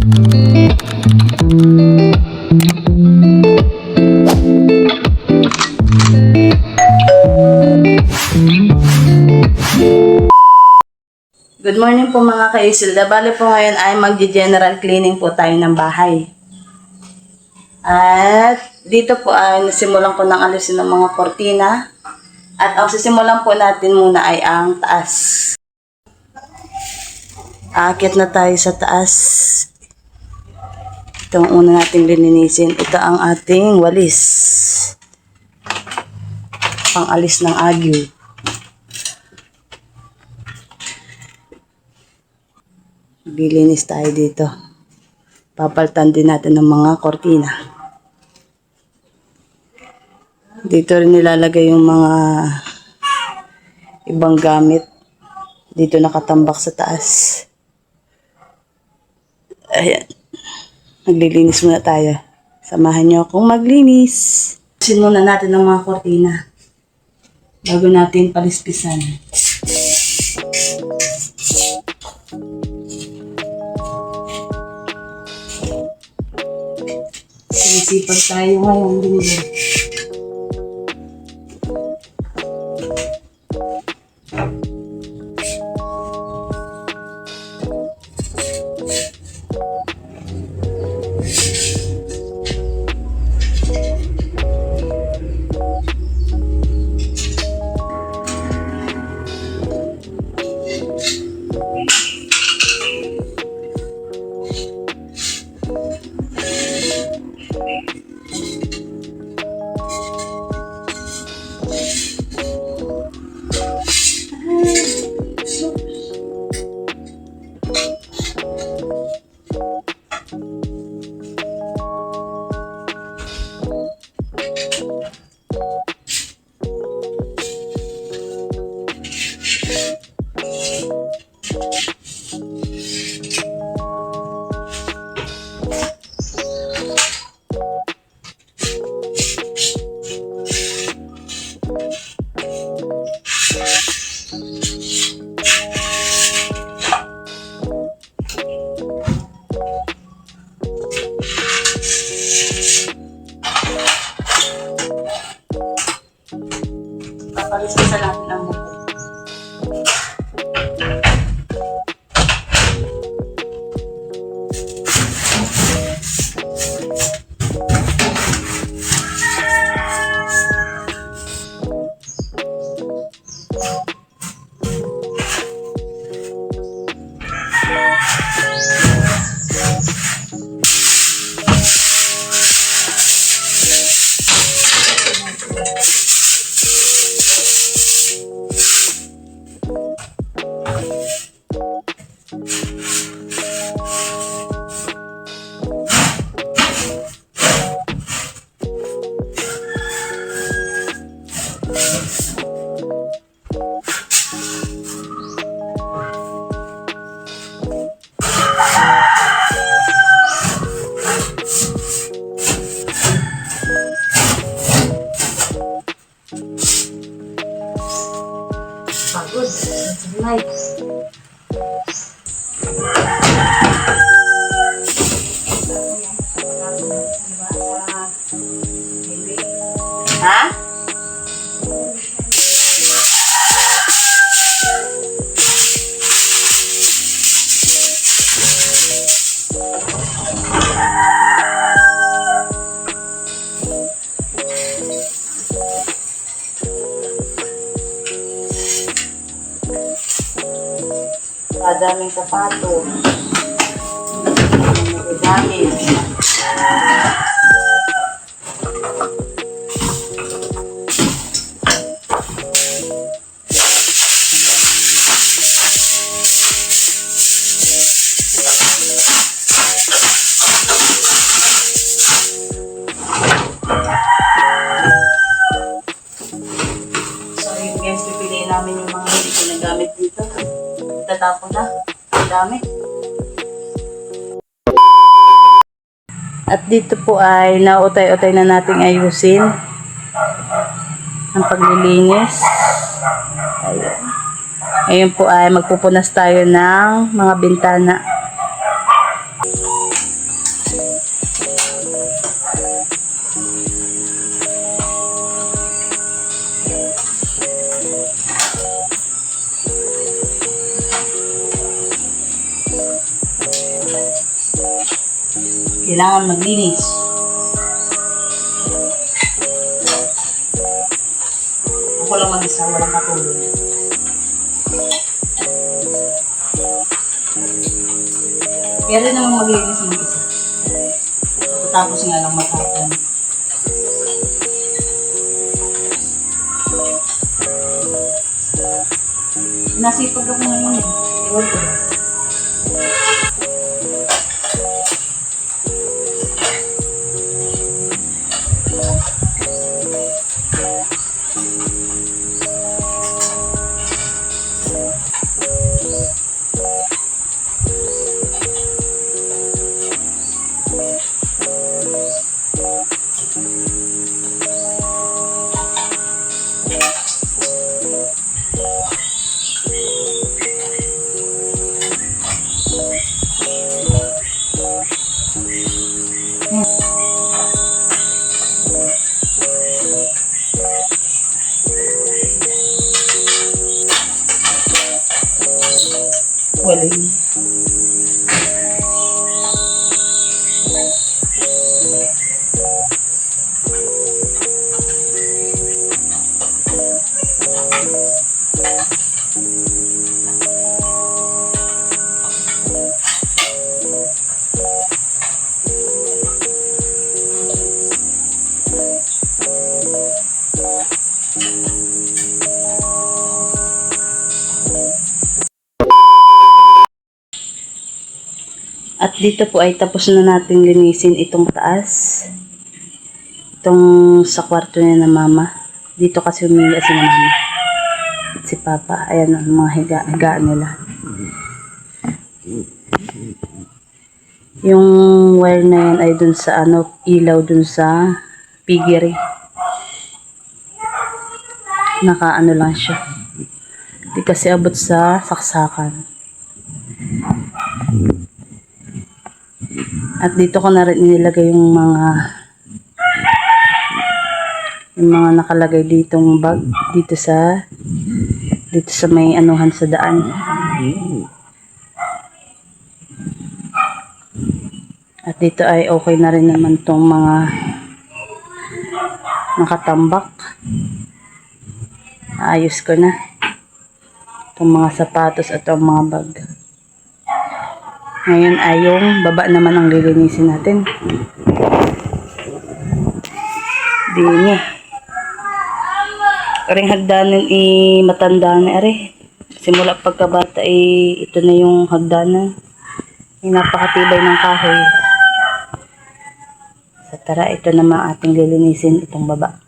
Good morning po mga ka-Isilda. Bale po ngayon ay mag-general cleaning po tayo ng bahay. At dito po ay nasimulan ko ng alisin ng mga kortina. At ang sisimulan po natin muna ay ang taas. Aakit na tayo sa taas. Ito ang una nating lilinisin. Ito ang ating walis. Pang-alis ng agyo. Maglilinis tayo dito. Papalitan din natin ng mga kortina. Dito rin nilalagay yung mga ibang gamit. Dito nakatambak sa taas. Ayan. Maglilinis muna tayo. Samahan niyo akong maglinis. Alisin muna natin ng mga kortina bago natin palispisan. Sisipag tayo ngayon din. Papalispisan natin ang buko. Pagod. Nice. Ha? Madaming sapato. Madaming. So yun guys, pipiliin namin yung mga hindi ko nagamit dito. Tatapon na. Ang dami. At dito po ay nautay-utay na nating ayusin ang paglilinis. Ayan. Ngayon po ay magpupunas tayo ng mga bintana. Kailangan maglinis. Ako lang mag-isa, walang katulong. Pero naman maglinis mag-isa. Tapos nga lang maghapon. Nasipag ako ngayon eh. Ewan ko ba? Waling. At dito po ay tapos na natin linisin itong taas. Itong sa kwarto niya na mama. Dito kasi umiiyak si mama. At si papa. Ayan ang mga higaan nila. Yung wire na yan ay dun sa ilaw dun sa piggery. Nakaano lang siya. Di kasi abot sa saksakan. At dito ko na rin nilagay yung mga nakalagay ditong bag dito sa may anuhan sa daan. At dito ay okay na rin naman tong mga nakatambak. Ayos ko na itong mga sapatos at ang mga bag. Ngayon ay yung baba naman ang lilinisin natin. Dini. Aring hagdanan matanda na are. Simula pagkabata ito na yung hagdanan. Napakatibay ng kahoy. So tara, ito naman ating lilinisin itong baba.